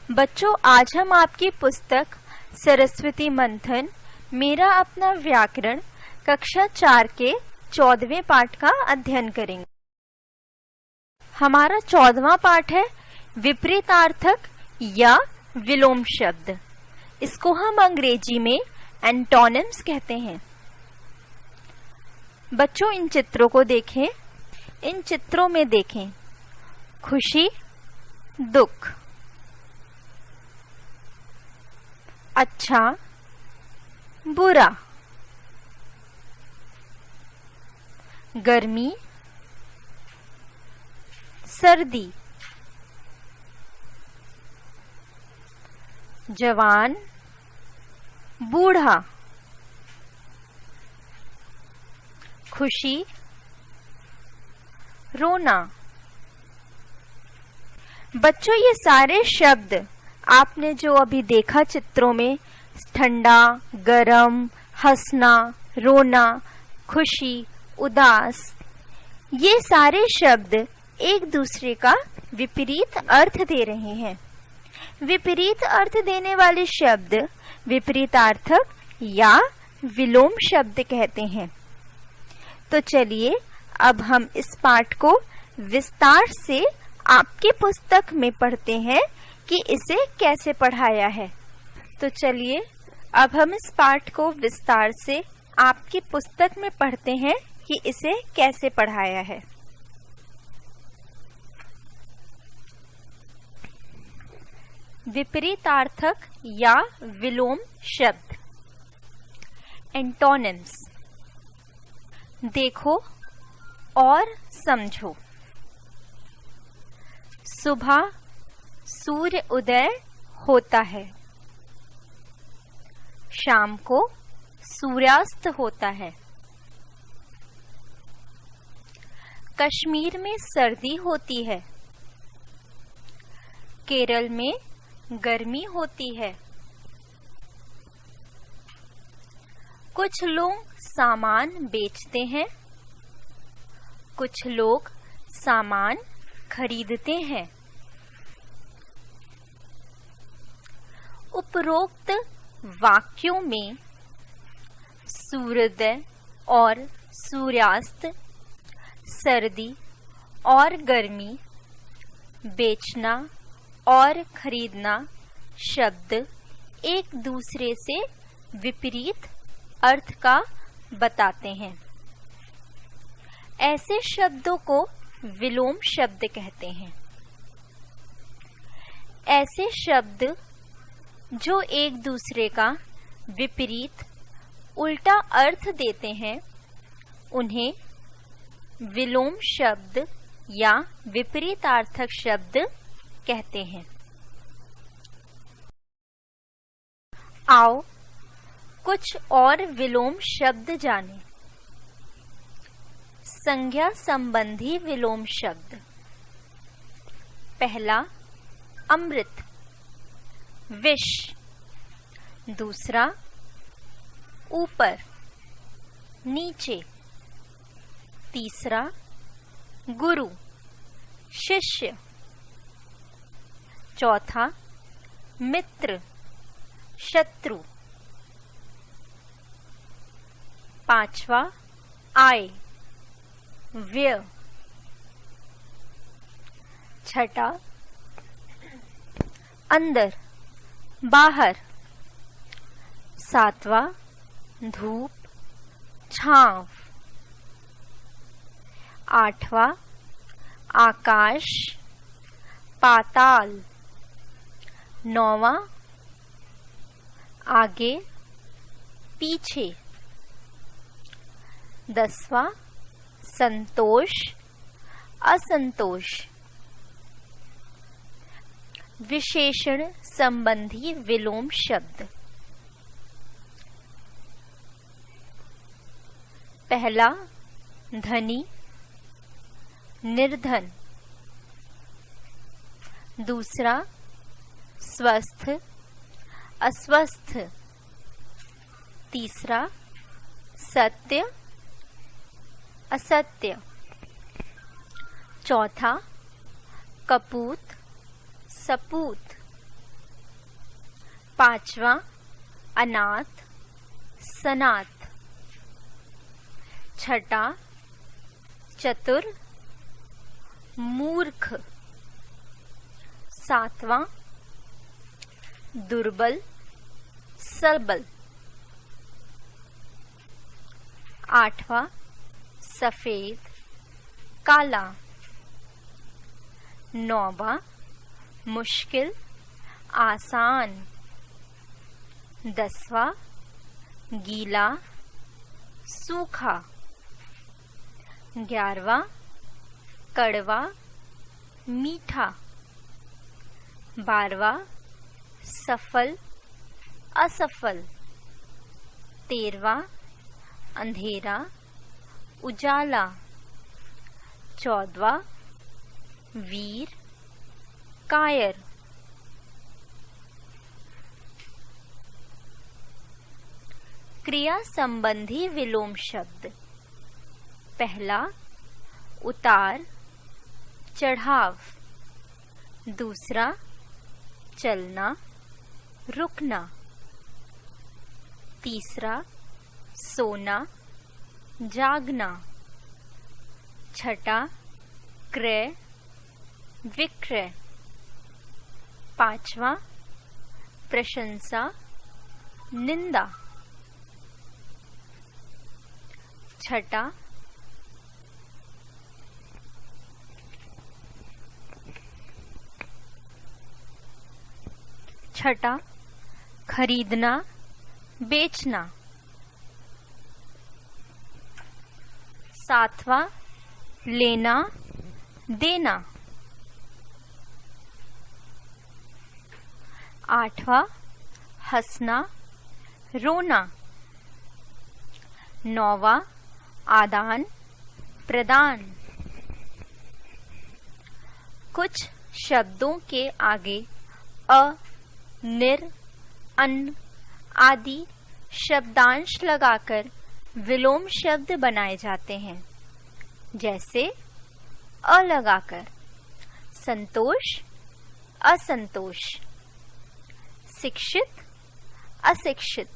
बच्चों, आज हम आपकी पुस्तक सरस्वती मंथन मेरा अपना व्याकरण कक्षा 4 के 14वें पाठ का अध्ययन करेंगे। हमारा 14वां पाठ है विपरीतार्थक या विलोम शब्द। इसको हम अंग्रेजी में एंटोनिम्स कहते हैं। बच्चों, इन चित्रों को देखें। इन चित्रों में देखें खुशी, दुख, अच्छा, बुरा, गर्मी, सर्दी, जवान, बूढ़ा, खुशी, रोना। बच्चों, ये सारे शब्द आपने जो अभी देखा चित्रों में, ठंडा, गरम, हंसना, रोना, खुशी, उदास, ये सारे शब्द एक दूसरे का विपरीत अर्थ दे रहे हैं। विपरीत अर्थ देने वाले शब्द विपरीतार्थक या विलोम शब्द कहते हैं। तो चलिए अब हम इस पाठ को विस्तार से आपकी पुस्तक में पढ़ते हैं कि इसे कैसे पढ़ाया है। तो चलिए अब हम इस पाठ को विस्तार से आपकी पुस्तक में पढ़ते हैं कि इसे कैसे पढ़ाया है। विपरीतार्थक या विलोम शब्द। एंटोनिम्स। देखो और समझो। सुबह सूर्य उदय होता है, शाम को सूर्यास्त होता है। कश्मीर में सर्दी होती है, केरल में गर्मी होती है। कुछ लोग सामान बेचते हैं, कुछ लोग सामान खरीदते हैं। उपरोक्त वाक्यों में सूर्योदय और सूर्यास्त, सर्दी और गर्मी, बेचना और खरीदना शब्द एक दूसरे से विपरीत अर्थ का बताते हैं। ऐसे शब्दों को विलोम शब्द कहते हैं। ऐसे शब्द जो एक दूसरे का विपरीत उल्टा अर्थ देते हैं, उन्हें विलोम शब्द या विपरीतार्थक शब्द कहते हैं। आओ कुछ और विलोम शब्द जानें। संज्ञा संबंधी विलोम शब्द। पहला अमृत, विष। दूसरा ऊपर, नीचे। तीसरा गुरु, शिष्य। चौथा मित्र, शत्रु। पांचवा आय, व्यय। छठा अंदर, बाहर। सातवां धूप, छांव। आठवां आकाश, पाताल। नौवां आगे, पीछे। 10वां संतोष, असंतोष। विशेषण संबंधी विलोम शब्द। पहला धनी, निर्धन। दूसरा स्वस्थ, अस्वस्थ। तीसरा सत्य, असत्य। चौथा कपूत, सपूत। पांचवा अनाथ सनाथ। छठा चतुर मूर्ख। सातवां दुर्बल सबल। आठवां सफेद काला। नौवां मुश्किल आसान। दसवां गीला सूखा। 11वां कड़वा मीठा। 12वां सफल असफल। 13वां अंधेरा उजाला। 14वां वीर कायर। क्रिया संबंधी विलोम शब्द। पहला उतार चढ़ाव। दूसरा चलना रुकना। तीसरा सोना जागना। छठा क्रय विक्रय। पांचवा प्रशंसा निंदा। छठा खरीदना बेचना। सातवां लेना देना। आठवां हंसना रोना। नौवां आदान प्रदान। कुछ शब्दों के आगे अ निर अन्न आदि शब्दांश लगाकर विलोम शब्द बनाए जाते हैं। जैसे अ लगाकर संतोष असंतोष, शिक्षित अशिक्षित,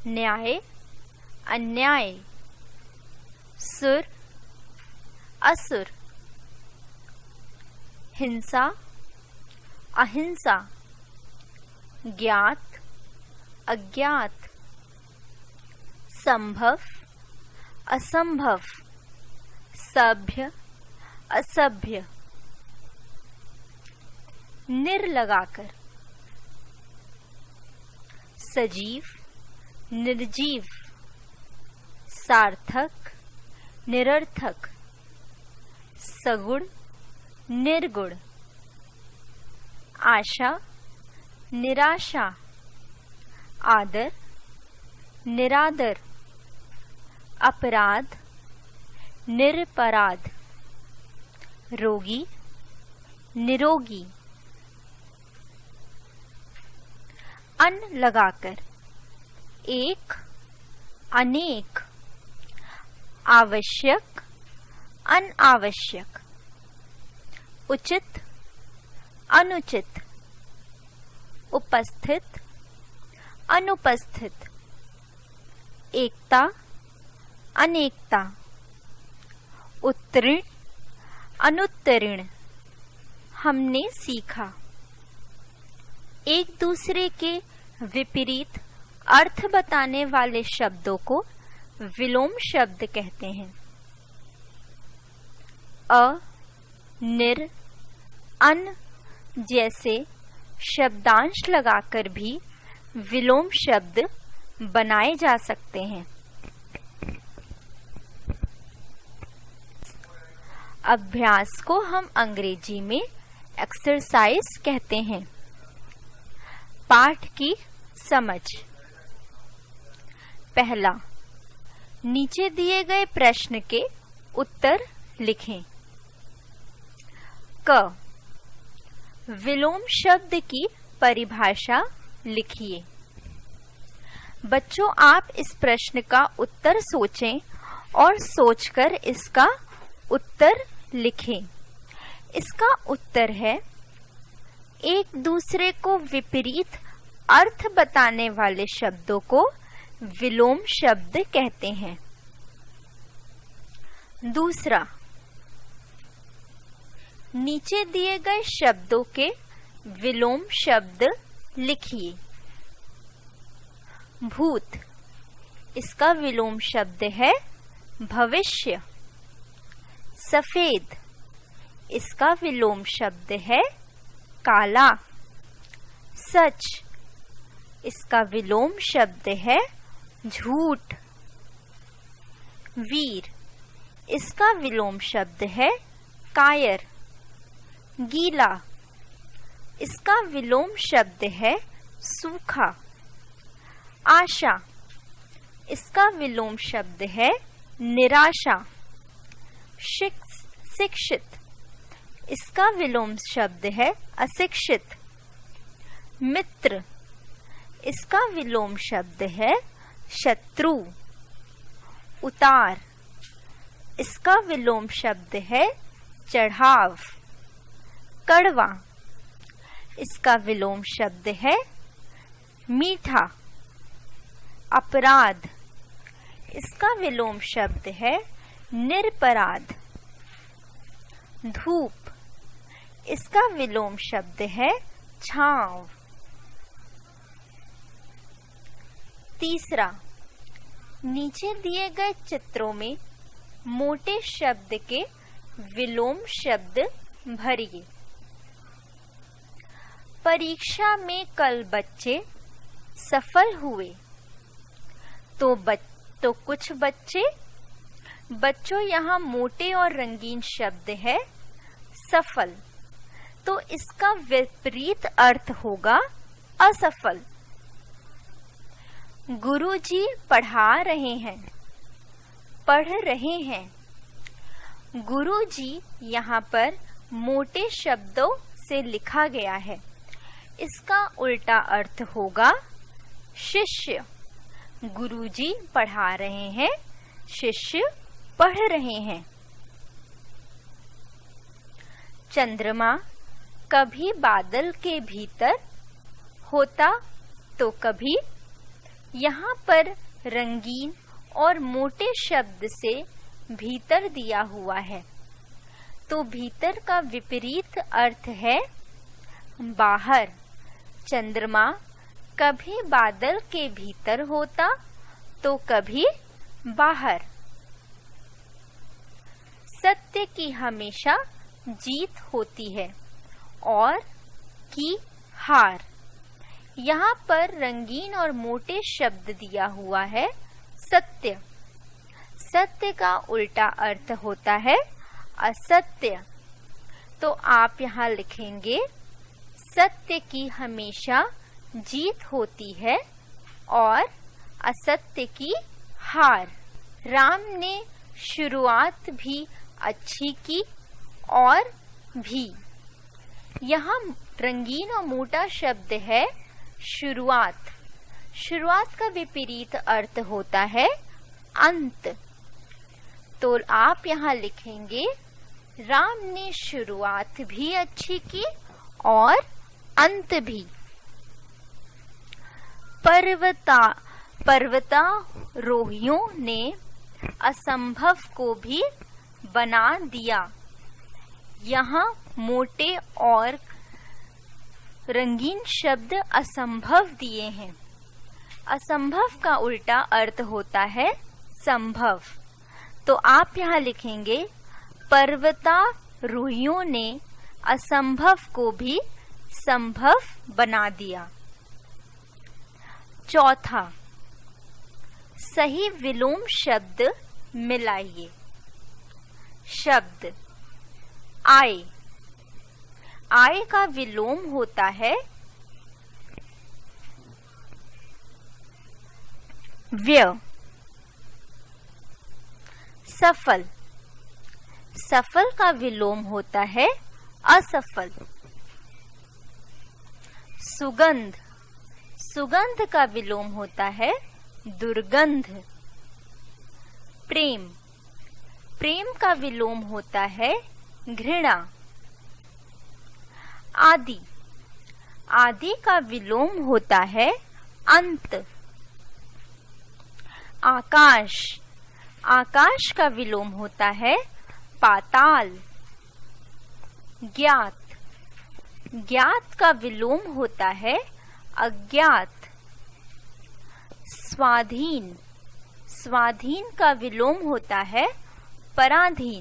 न्याय अन्याय, सुर असुर, हिंसा अहिंसा, ज्ञात अज्ञात, संभव असंभव, सभ्य असभ्य। निर लगाकर सजीव निर्जीव, सार्थक निरर्थक, सगुण निर्गुण, आशा निराशा, आदर निरादर, अपराध निरपराध, रोगी निरोगी। अन लगाकर एक अनेक, आवश्यक अनावश्यक, उचित अनुचित, उपस्थित अनुपस्थित, एकता अनेकता, उत्तीर्ण अनुत्तीर्ण। हमने सीखा एक दूसरे के विपरीत अर्थ बताने वाले शब्दों को विलोम शब्द कहते हैं। अ निर अन जैसे शब्दांश लगाकर भी विलोम शब्द बनाए जा सकते हैं। अभ्यास को हम अंग्रेजी में एक्सरसाइज कहते हैं। पाठ की समझ। पहला, नीचे दिए गए प्रश्न के उत्तर लिखें। क, विलोम शब्द की परिभाषा लिखिए। बच्चों, आप इस प्रश्न का उत्तर सोचें और सोचकर इसका उत्तर लिखें। इसका उत्तर है एक दूसरे को विपरीत अर्थ बताने वाले शब्दों को विलोम शब्द कहते हैं। दूसरा, नीचे दिए गए शब्दों के विलोम शब्द लिखिए। भूत, इसका विलोम शब्द है भविष्य। सफेद, इसका विलोम शब्द है काला। सच, इसका विलोम शब्द है झूठ। वीर, इसका विलोम शब्द है कायर। गीला, इसका विलोम शब्द है सूखा। आशा, इसका विलोम शब्द है निराशा। शिक्षित, इसका विलोम शब्द है अशिक्षित। मित्र, इसका विलोम शब्द है शत्रु। उतार, इसका विलोम शब्द है चढ़ाव। कड़वा, इसका विलोम शब्द है मीठा। अपराध, इसका विलोम शब्द है निरपराध। धूप, इसका विलोम शब्द है छांव। तीसरा, नीचे दिए गए चित्रों में मोटे शब्द के विलोम शब्द भरिए। परीक्षा में कल बच्चे सफल हुए। तो कुछ बच्चों यहाँ मोटे और रंगीन शब्द है सफल, तो इसका विपरीत अर्थ होगा असफल। गुरुजी पढ़ा रहे हैं, पढ़ रहे हैं। गुरुजी यहाँ पर मोटे शब्दों से लिखा गया है, इसका उल्टा अर्थ होगा शिष्य। गुरुजी पढ़ा रहे हैं, शिष्य पढ़ रहे हैं। चंद्रमा कभी बादल के भीतर होता तो कभी। यहाँ पर रंगीन और मोटे शब्द से भीतर दिया हुआ है, तो भीतर का विपरीत अर्थ है बाहर। चंद्रमा कभी बादल के भीतर होता तो कभी बाहर। सत्य की हमेशा जीत होती है और की हार। यहाँ पर रंगीन और मोटे शब्द दिया हुआ है सत्य। सत्य का उल्टा अर्थ होता है असत्य, तो आप यहाँ लिखेंगे सत्य की हमेशा जीत होती है और असत्य की हार। राम ने शुरुआत भी अच्छी की और भी। यहाँ रंगीन और मोटा शब्द है शुरुआत। शुरुआत का विपरीत अर्थ होता है अंत, तो आप यहाँ लिखेंगे राम ने शुरुआत भी अच्छी की और अंत भी। पर्वतारोहियों ने असंभव को भी बना दिया। यहाँ मोटे और रंगीन शब्द असंभव दिए हैं। असंभव का उल्टा अर्थ होता है संभव, तो आप यहाँ लिखेंगे पर्वतारोहियों ने असंभव को भी संभव बना दिया। चौथा, सही विलोम शब्द मिलाइए। शब्द आय। आय का विलोम होता है व्यय। सफल। सफल का विलोम होता है असफल। सुगंध। सुगंध का विलोम होता है दुर्गंध। प्रेम। प्रेम का विलोम होता है घृणा। आदि। आदि का विलोम होता है अंत। आकाश, आकाश का विलोम होता है पाताल। ज्ञात, ज्ञात का विलोम होता है अज्ञात। स्वाधीन, स्वाधीन का विलोम होता है पराधीन।